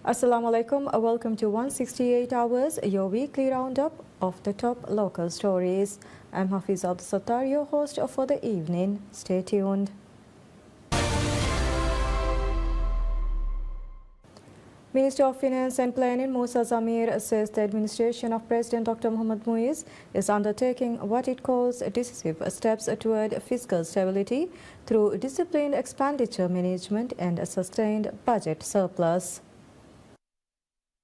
Assalamu alaikum. Welcome to 168 Hours, your weekly roundup of the top local stories. I'm Hafiz Abdul Sattar, your host for the evening. Stay tuned. Minister of Finance and Planning Musa Zamir says the administration of President Dr. Mohamed Muiz is undertaking what it calls decisive steps toward fiscal stability through disciplined expenditure management and a sustained budget surplus.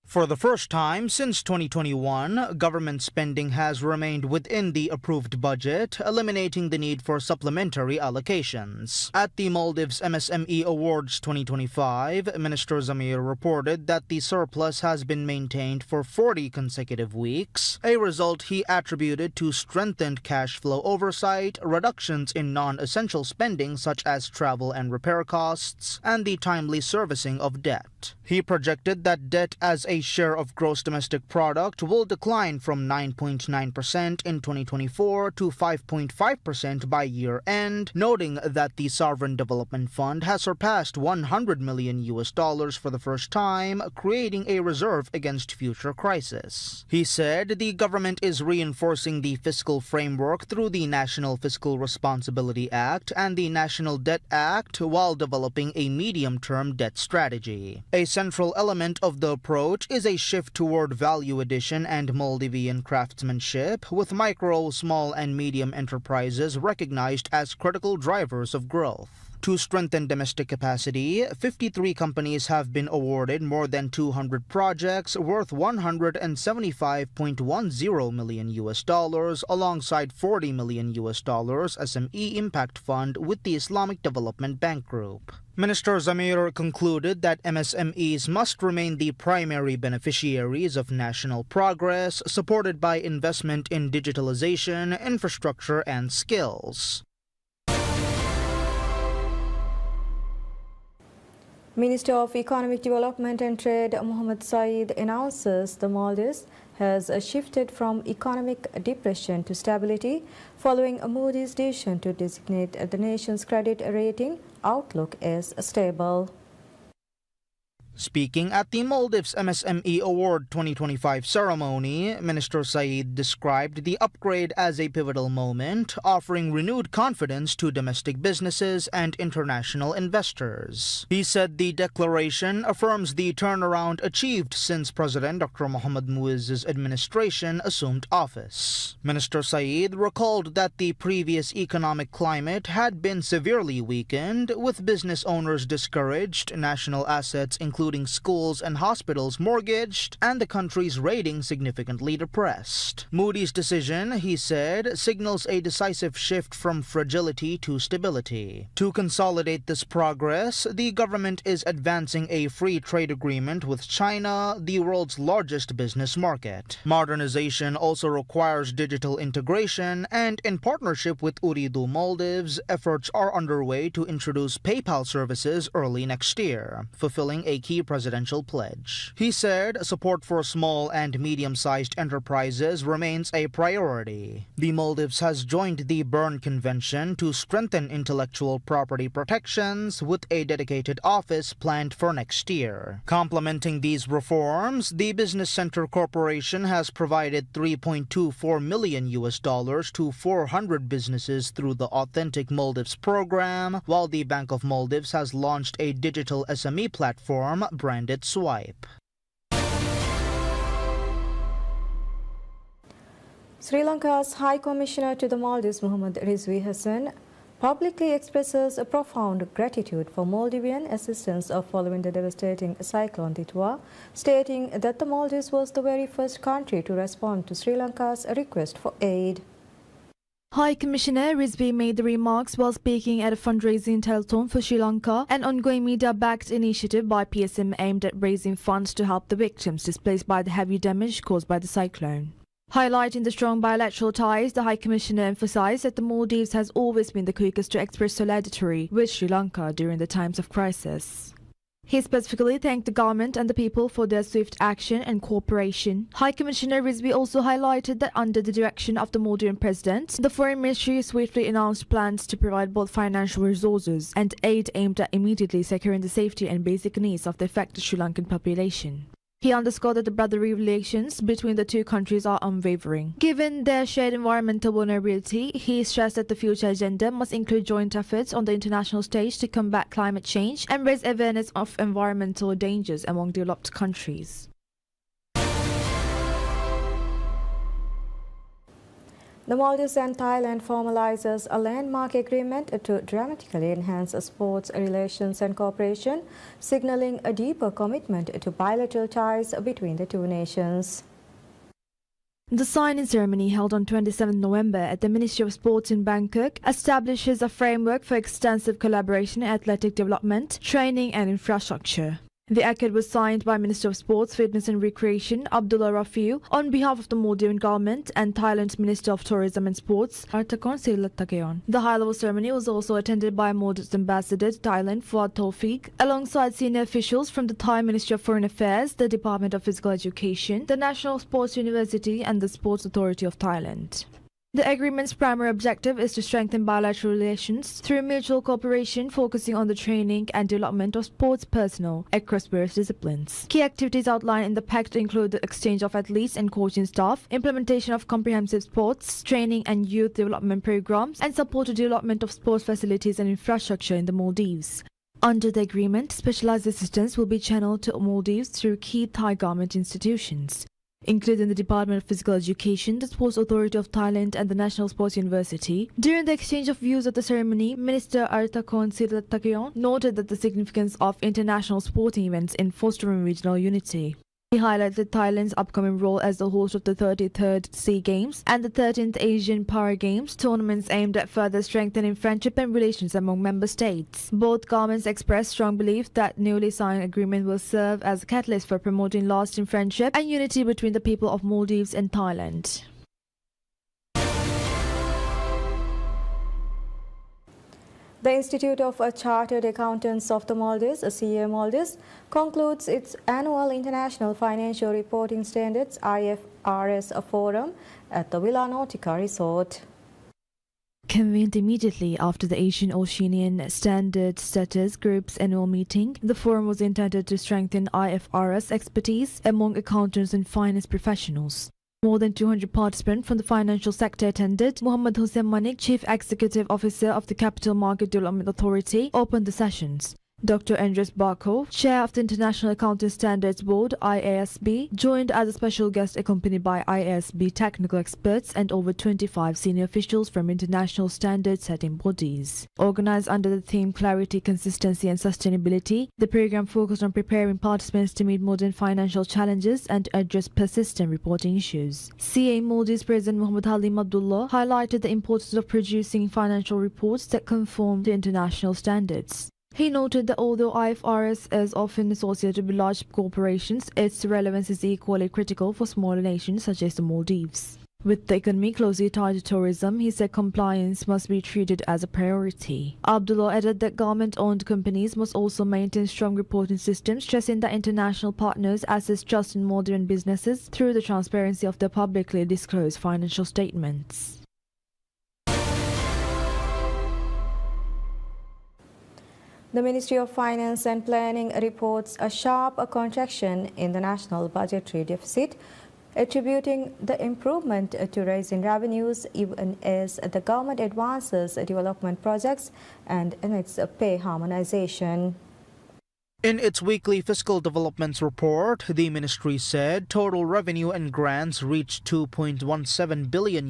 For the first time since 2021, government spending has remained within the approved budget, eliminating the need for supplementary allocations. At the Maldives MSME Awards 2025, Minister Zamir reported that the surplus has been maintained for 40 consecutive weeks, a result he attributed to strengthened cash flow oversight, reductions in non-essential spending such as travel and repair costs, and the timely servicing of debt. He projected that debt as a share of gross domestic product will decline from 9.9% in 2024 to 5.5% by year end, noting that the Sovereign Development Fund has surpassed $100 million for the first time, creating a reserve against future crisis. He said the government is reinforcing the fiscal framework through the National Fiscal Responsibility Act and the National Debt Act while developing a medium-term debt strategy. A central element of the approach is a shift toward value addition and Maldivian craftsmanship, with micro, small, and medium enterprises recognized as critical drivers of growth. To strengthen domestic capacity, 53 companies have been awarded more than 200 projects worth $175.10 million alongside $40 million SME Impact Fund with the Islamic Development Bank Group. Minister Zamir concluded that MSMEs must remain the primary beneficiaries of national progress, supported by investment in digitalization, infrastructure, and skills. Minister of Economic Development and Trade Mohammed Saeed announces the Maldives has shifted from economic depression to stability following Moody's decision to designate the nation's credit rating outlook as stable. Speaking at the Maldives MSME Award 2025 ceremony, Minister Saeed described the upgrade as a pivotal moment, offering renewed confidence to domestic businesses and international investors. He said the declaration affirms the turnaround achieved since President Dr. Mohamed Muiz's administration assumed office. Minister Saeed recalled that the previous economic climate had been severely weakened, with business owners discouraged, national assets including schools and hospitals mortgaged, and the country's rating significantly depressed. Moody's decision, he said, signals a decisive shift from fragility to stability. To consolidate this progress, the government is advancing a free trade agreement with China, the world's largest business market. Modernization also requires digital integration, and in partnership with Ooredoo Maldives, efforts are underway to introduce PayPal services early next year, fulfilling a key presidential pledge. He said support for small and medium-sized enterprises remains a priority. The Maldives has joined the Berne Convention to strengthen intellectual property protections, with a dedicated office planned for next year. Complementing these reforms, the Business Center Corporation has provided $3.24 million to 400 businesses through the Authentic Maldives program, while the Bank of Maldives has launched a digital SME platform branded Swipe. Sri Lanka's High Commissioner to the Maldives, Muhammad Rizvi Hassan, publicly expresses a profound gratitude for Maldivian assistance following the devastating cyclone Ditwa, stating that the Maldives was the very first country to respond to Sri Lanka's request for aid. High Commissioner Rizvi made the remarks while speaking at a fundraising telethon for Sri Lanka, an ongoing media-backed initiative by PSM aimed at raising funds to help the victims displaced by the heavy damage caused by the cyclone. Highlighting the strong bilateral ties, the High Commissioner emphasized that the Maldives has always been the quickest to express solidarity with Sri Lanka during the times of crisis. He specifically thanked the government and the people for their swift action and cooperation. High Commissioner Rizvi also highlighted that under the direction of the Maldivian president, the Foreign Ministry swiftly announced plans to provide both financial resources and aid aimed at immediately securing the safety and basic needs of the affected Sri Lankan population. He underscored that the brotherly relations between the two countries are unwavering. Given their shared environmental vulnerability, he stressed that the future agenda must include joint efforts on the international stage to combat climate change and raise awareness of environmental dangers among developed countries. The Maldives and Thailand formalizes a landmark agreement to dramatically enhance sports relations and cooperation, signaling a deeper commitment to bilateral ties between the two nations. The signing ceremony held on 27 November at the Ministry of Sports in Bangkok establishes a framework for extensive collaboration in athletic development, training and infrastructure. The accord was signed by Minister of Sports, Fitness and Recreation Abdullah Rafiu on behalf of the Maldivian government and Thailand's Minister of Tourism and Sports Artakon Sirlatakayon. The high-level ceremony was also attended by Maldives Ambassador to Thailand Fuad Taufiq, alongside senior officials from the Thai Ministry of Foreign Affairs, the Department of Physical Education, the National Sports University and the Sports Authority of Thailand. The agreement's primary objective is to strengthen bilateral relations through mutual cooperation focusing on the training and development of sports personnel across various disciplines. Key activities outlined in the pact include the exchange of athletes and coaching staff, implementation of comprehensive sports, training and youth development programs, and support to development of sports facilities and infrastructure in the Maldives. Under the agreement, specialized assistance will be channeled to Maldives through key Thai government institutions, including the Department of Physical Education, the Sports Authority of Thailand and the National Sports University. During the exchange of views at the ceremony, Minister Artakon Sirlatakayon noted that the significance of international sporting events in fostering regional unity. He highlighted Thailand's upcoming role as the host of the 33rd SEA Games and the 13th Asian Para Games, tournaments aimed at further strengthening friendship and relations among member states. Both governments expressed strong belief that newly signed agreement will serve as a catalyst for promoting lasting friendship and unity between the people of Maldives and Thailand. The Institute of Chartered Accountants of the Maldives, CA Maldives, concludes its annual International Financial Reporting Standards IFRS Forum at the Villa Nautica Resort. Convened immediately after the Asian Oceanian Standard Setters Group's annual meeting, the forum was intended to strengthen IFRS expertise among accountants and finance professionals. More than 200 participants from the financial sector attended. Muhammad Hussain Manik, Chief Executive Officer of the Capital Market Development Authority, opened the sessions. Dr. Andres Barkov, Chair of the International Accounting Standards Board IASB, joined as a special guest accompanied by IASB technical experts and over 25 senior officials from international standard-setting bodies. Organized under the theme Clarity, Consistency and Sustainability, the program focused on preparing participants to meet modern financial challenges and address persistent reporting issues. CA Maldives President Muhammad Halim Abdullah highlighted the importance of producing financial reports that conform to international standards. He noted that although IFRS is often associated with large corporations, its relevance is equally critical for smaller nations such as the Maldives. With the economy closely tied to tourism, he said compliance must be treated as a priority. Abdullah added that government-owned companies must also maintain strong reporting systems, stressing that international partners assess trust in Maldivian businesses through the transparency of their publicly disclosed financial statements. The Ministry of Finance and Planning reports a sharp contraction in the national budgetary deficit, attributing the improvement to raising revenues even as the government advances development projects and enacts pay harmonization. In its weekly fiscal developments report, the ministry said total revenue and grants reached $2.17 billion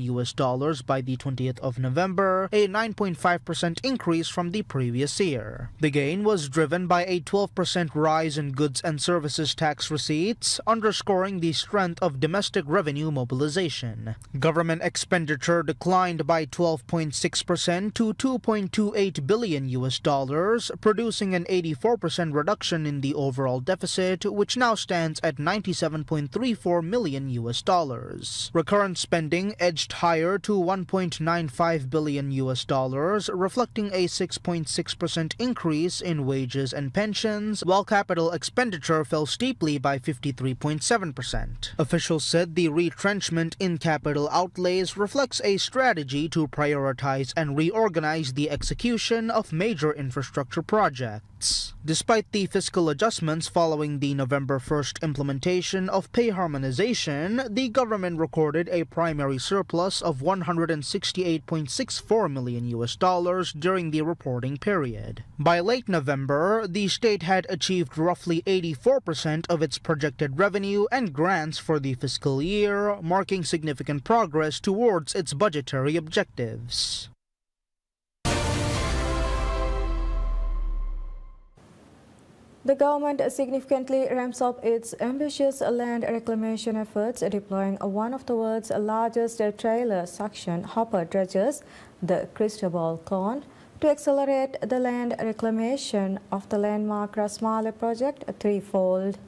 by the 20th of November, a 9.5% increase from the previous year. The gain was driven by a 12% rise in goods and services tax receipts, underscoring the strength of domestic revenue mobilization. Government expenditure declined by 12.6% to $2.28 billion, producing an 84% reduction reduction in the overall deficit, which now stands at $97.34 million. Recurrent spending edged higher to $1.95 billion, reflecting a 6.6% increase in wages and pensions, while capital expenditure fell steeply by 53.7%. Officials said the retrenchment in capital outlays reflects a strategy to prioritize and reorganize the execution of major infrastructure projects. Despite the fiscal adjustments following the November 1st implementation of pay harmonization, the government recorded a primary surplus of $168.64 million during the reporting period. By late November, the state had achieved roughly 84% of its projected revenue and grants for the fiscal year, marking significant progress towards its budgetary objectives. The government significantly ramps up its ambitious land reclamation efforts, deploying one of the world's largest trailer suction hopper dredgers, the Cristobal Colon, to accelerate the land reclamation of the landmark Rasmale project threefold.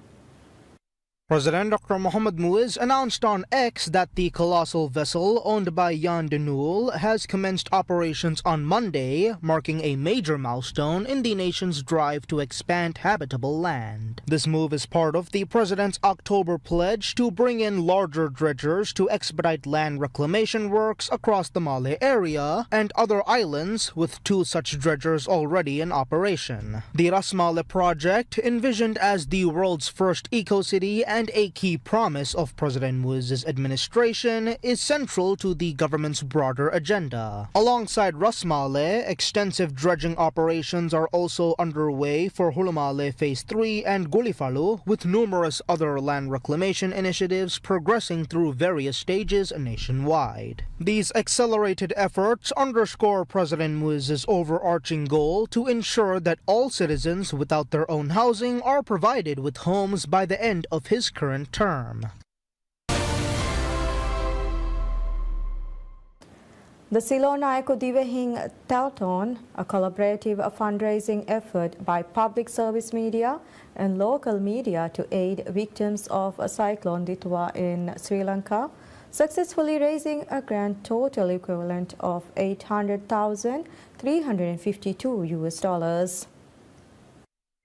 President Dr. Mohamed Muiz announced on X that the colossal vessel owned by Jan de Nul has commenced operations on Monday, marking a major milestone in the nation's drive to expand habitable land. This move is part of the president's October pledge to bring in larger dredgers to expedite land reclamation works across the Male area and other islands, with 2 such dredgers already in operation. The Rasmale project, envisioned as the world's first eco-city and a key promise of President Muiz's administration, is central to the government's broader agenda. Alongside Rasmale, extensive dredging operations are also underway for Hulumale Phase 3 and Gulifalu, with numerous other land reclamation initiatives progressing through various stages nationwide. These accelerated efforts underscore President Muiz's overarching goal to ensure that all citizens without their own housing are provided with homes by the end of his current term. The Silonaiku Divehing Telton, a collaborative fundraising effort by public service media and local media to aid victims of Cyclone Ditwa in Sri Lanka, successfully raising a grand total equivalent of $800,352.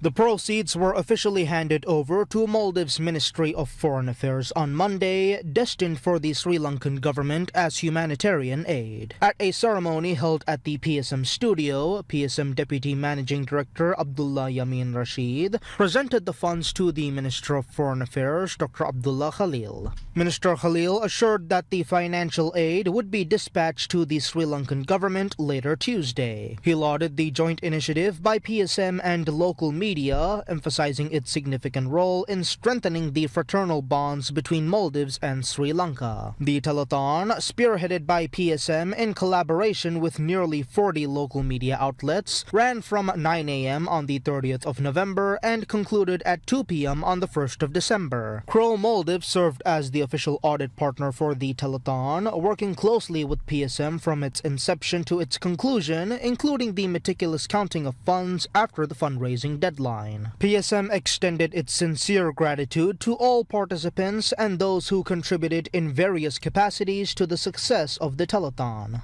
The proceeds were officially handed over to Maldives' Ministry of Foreign Affairs on Monday, destined for the Sri Lankan government as humanitarian aid. At a ceremony held at the PSM studio, PSM Deputy Managing Director Abdullah Yamin Rashid presented the funds to the Minister of Foreign Affairs, Dr. Abdullah Khalil. Minister Khalil assured that the financial aid would be dispatched to the Sri Lankan government later Tuesday. He lauded the joint initiative by PSM and local media, emphasizing its significant role in strengthening the fraternal bonds between Maldives and Sri Lanka. The telethon, spearheaded by PSM in collaboration with nearly 40 local media outlets, ran from 9 a.m. on the 30th of November and concluded at 2 p.m. on the 1st of December. Crow Maldives served as the official audit partner for the telethon, working closely with PSM from its inception to its conclusion, including the meticulous counting of funds after the fundraising deadline. PSM extended its sincere gratitude to all participants and those who contributed in various capacities to the success of the telethon.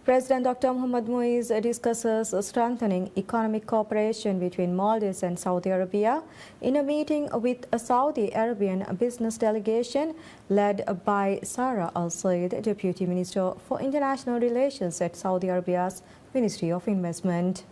President Dr. Mohamed Muiz discusses strengthening economic cooperation between Maldives and Saudi Arabia in a meeting with a Saudi Arabian business delegation led by Sarah Al Said, Deputy Minister for International Relations at Saudi Arabia's Ministry of Investment.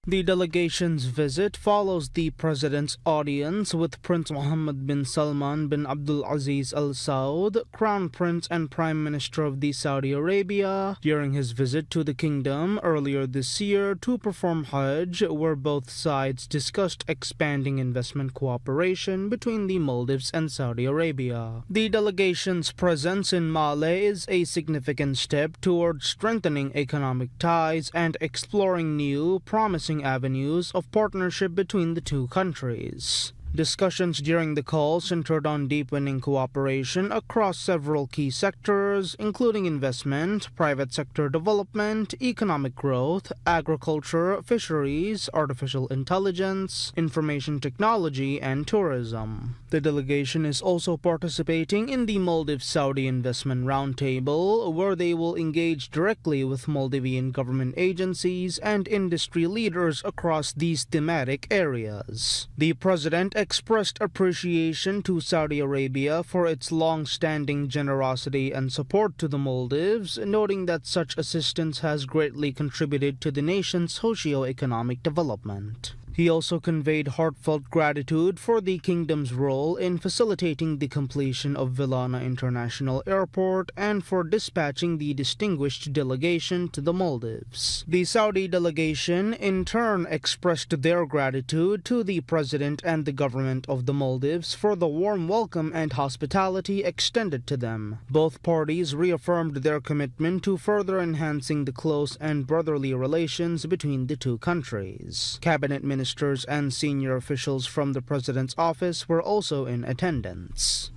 The delegation's visit follows the president's audience with Prince Mohammed bin Salman bin Abdul Aziz Al Saud, Crown Prince and Prime Minister of the Saudi Arabia, during his visit to the kingdom earlier this year to perform Hajj, where both sides discussed expanding investment cooperation between the Maldives and Saudi Arabia. The delegation's presence in Male is a significant step towards strengthening economic ties and exploring new, promising avenues of partnership between the two countries. Discussions during the call centered on deepening cooperation across several key sectors, including investment, private sector development, economic growth, agriculture, fisheries, artificial intelligence, information technology, and tourism. The delegation is also participating in the Maldives-Saudi Investment Roundtable, where they will engage directly with Maldivian government agencies and industry leaders across these thematic areas. The president expressed appreciation to Saudi Arabia for its long-standing generosity and support to the Maldives, noting that such assistance has greatly contributed to the nation's socio-economic development. He also conveyed heartfelt gratitude for the kingdom's role in facilitating the completion of Villana International Airport and for dispatching the distinguished delegation to the Maldives. The Saudi delegation in turn expressed their gratitude to the president and the government of the Maldives for the warm welcome and hospitality extended to them. Both parties reaffirmed their commitment to further enhancing the close and brotherly relations between the two countries. Cabinet ministers and senior officials from the president's office were also in attendance.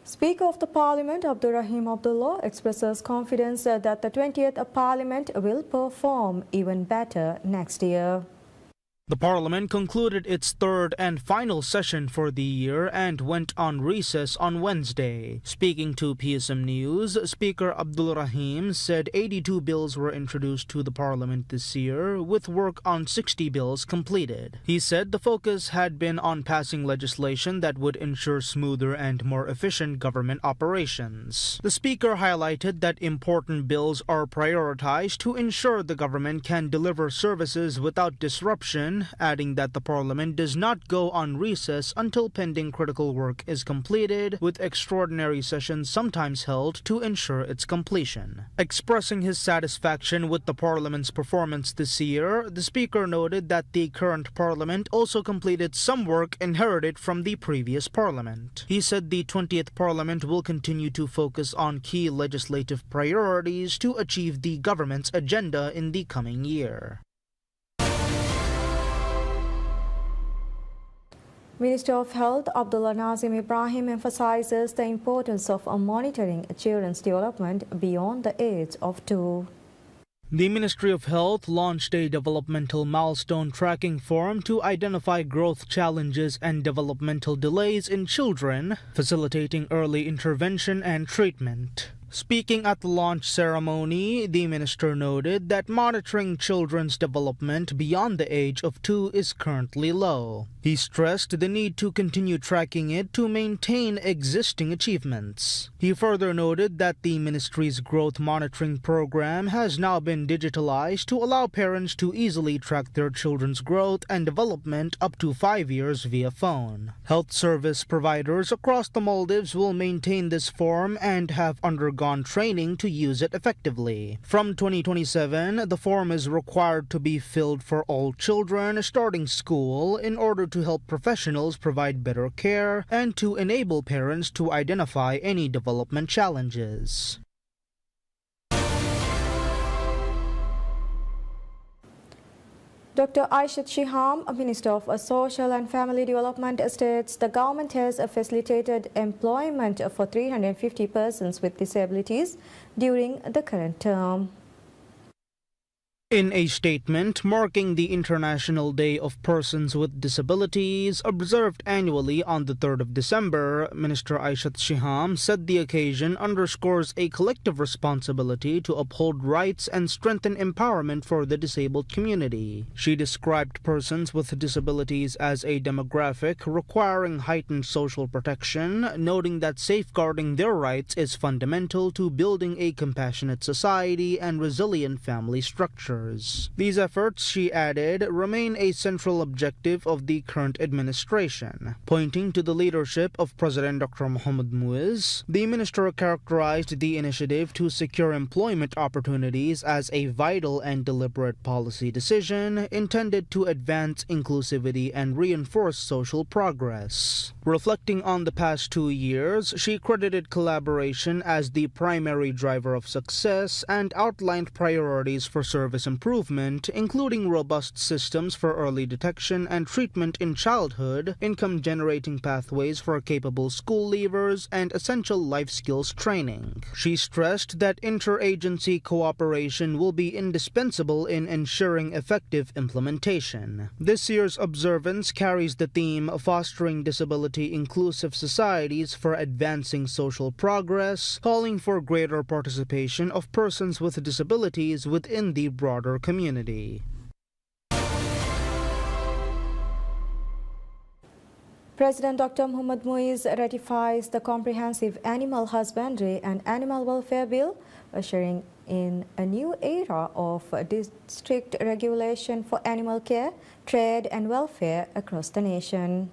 Speaker of the Parliament, Abdul Rahim Abdullah, expresses confidence that the 20th Parliament will perform even better next year. The Parliament concluded its third and final session for the year and went on recess on Wednesday. Speaking to PSM News, Speaker Abdul Rahim said 82 bills were introduced to the Parliament this year, with work on 60 bills completed. He said the focus had been on passing legislation that would ensure smoother and more efficient government operations. The Speaker highlighted that important bills are prioritized to ensure the government can deliver services without disruption, adding that the Parliament does not go on recess until pending critical work is completed, with extraordinary sessions sometimes held to ensure its completion. Expressing his satisfaction with the Parliament's performance this year, the Speaker noted that the current Parliament also completed some work inherited from the previous Parliament. He said the 20th Parliament will continue to focus on key legislative priorities to achieve the government's agenda in the coming year. Minister of Health Abdullah Nazim Ibrahim emphasizes the importance of monitoring children's development beyond the age of 2. The Ministry of Health launched a developmental milestone tracking forum to identify growth challenges and developmental delays in children, facilitating early intervention and treatment. Speaking at the launch ceremony, the minister noted that monitoring children's development beyond the age of 2 is currently low. He stressed the need to continue tracking it to maintain existing achievements. He further noted that the ministry's growth monitoring program has now been digitalized to allow parents to easily track their children's growth and development up to 5 years via phone. Health service providers across the Maldives will maintain this form and have undergone training to use it effectively. From 2027, the form is required to be filled for all children starting school in order to help professionals provide better care and to enable parents to identify any development challenges. Dr. Aishat Shiham, Minister of Social and Family Development, states the government has facilitated employment for 350 persons with disabilities during the current term. In a statement marking the International Day of Persons with Disabilities, observed annually on the 3rd of December, Minister Aishat Shiham said the occasion underscores a collective responsibility to uphold rights and strengthen empowerment for the disabled community. She described persons with disabilities as a demographic requiring heightened social protection, noting that safeguarding their rights is fundamental to building a compassionate society and resilient family structure. These efforts, she added, remain a central objective of the current administration. Pointing to the leadership of President Dr. Mohamed Muiz, the minister characterized the initiative to secure employment opportunities as a vital and deliberate policy decision intended to advance inclusivity and reinforce social progress. Reflecting on the past 2 years, she credited collaboration as the primary driver of success and outlined priorities for service continuous improvement, including robust systems for early detection and treatment in childhood, income-generating pathways for capable school leavers, and essential life skills training. She stressed that interagency cooperation will be indispensable in ensuring effective implementation. This year's observance carries the theme Fostering Disability-Inclusive Societies for Advancing Social Progress, calling for greater participation of persons with disabilities within the broader community. President Dr. Muhammad Muiz ratifies the Comprehensive Animal Husbandry and Animal Welfare Bill, ushering in a new era of district regulation for animal care, trade and welfare across the nation.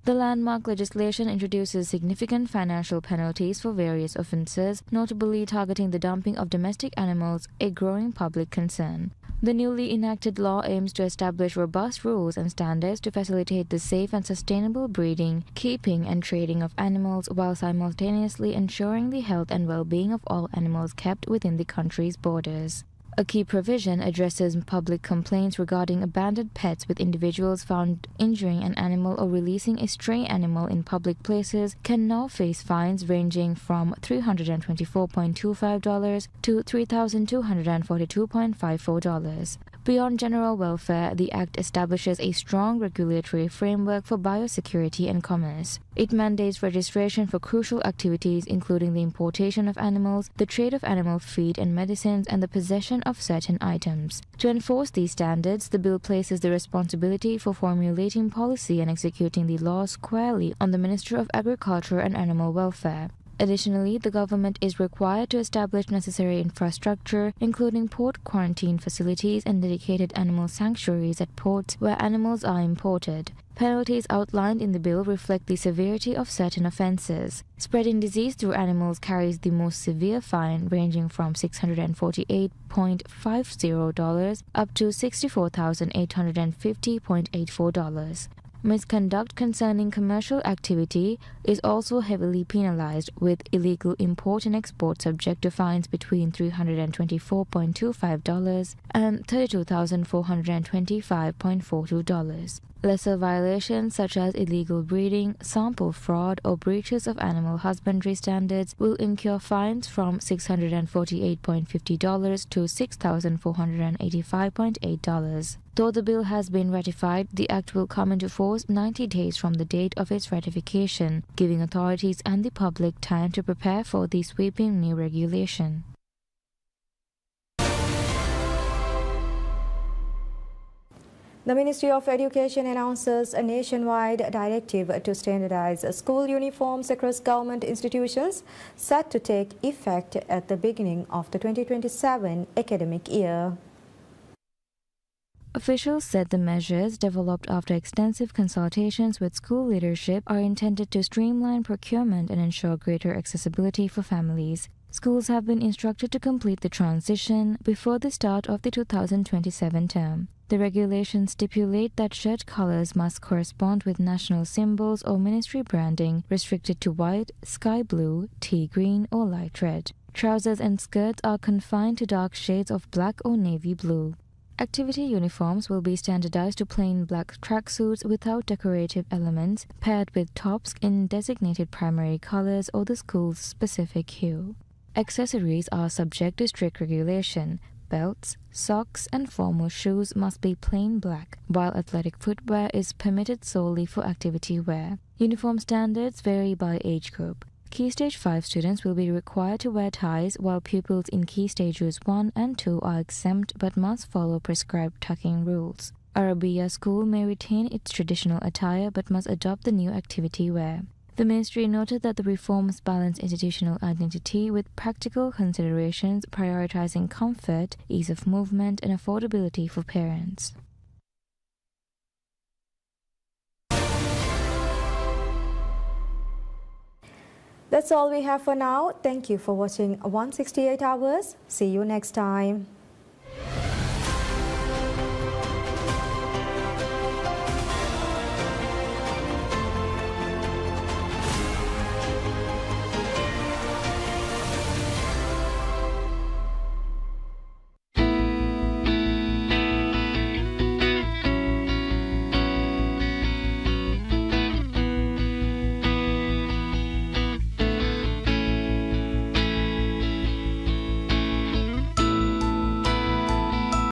The landmark legislation introduces significant financial penalties for various offences, notably targeting the dumping of domestic animals, a growing public concern. The newly enacted law aims to establish robust rules and standards to facilitate the safe and sustainable breeding, keeping and trading of animals while simultaneously ensuring the health and well-being of all animals kept within the country's borders. A key provision addresses public complaints regarding abandoned pets, with individuals found injuring an animal or releasing a stray animal in public places can now face fines ranging from $324.25 to $3,242.54. Beyond general welfare, the Act establishes a strong regulatory framework for biosecurity and commerce. It mandates registration for crucial activities including the importation of animals, the trade of animal feed and medicines, and the possession of certain items. To enforce these standards, the bill places the responsibility for formulating policy and executing the law squarely on the Minister of Agriculture and Animal Welfare. Additionally, the government is required to establish necessary infrastructure, including port quarantine facilities and dedicated animal sanctuaries at ports where animals are imported. Penalties outlined in the bill reflect the severity of certain offences. Spreading disease through animals carries the most severe fine, ranging from $648.50 up to $64,850.84. Misconduct concerning commercial activity is also heavily penalized, with illegal import and export subject to fines between $324.25 and $32,425.42. Lesser violations such as illegal breeding, sample fraud, or breaches of animal husbandry standards will incur fines from $648.50 to $6,485.8. Though the bill has been ratified, the Act will come into force 90 days from the date of its ratification, giving authorities and the public time to prepare for the sweeping new regulation. The Ministry of Education announces a nationwide directive to standardize school uniforms across government institutions, set to take effect at the beginning of the 2027 academic year. Officials said the measures, developed after extensive consultations with school leadership, are intended to streamline procurement and ensure greater accessibility for families. Schools have been instructed to complete the transition before the start of the 2027 term. The regulations stipulate that shirt colors must correspond with national symbols or ministry branding, restricted to white, sky blue, tea green, or light red. Trousers and skirts are confined to dark shades of black or navy blue. Activity uniforms will be standardized to plain black tracksuits without decorative elements, paired with tops in designated primary colors or the school's specific hue. Accessories are subject to strict regulation. Belts, socks, and formal shoes must be plain black, while athletic footwear is permitted solely for activity wear. Uniform standards vary by age group. Key Stage 5 students will be required to wear ties, while pupils in Key Stages 1 and 2 are exempt but must follow prescribed tucking rules. Arabiya School may retain its traditional attire but must adopt the new activity wear. The ministry noted that the reforms balance institutional identity with practical considerations, prioritizing comfort, ease of movement, and affordability for parents. That's all we have for now. Thank you for watching 168 Hours. See you next time.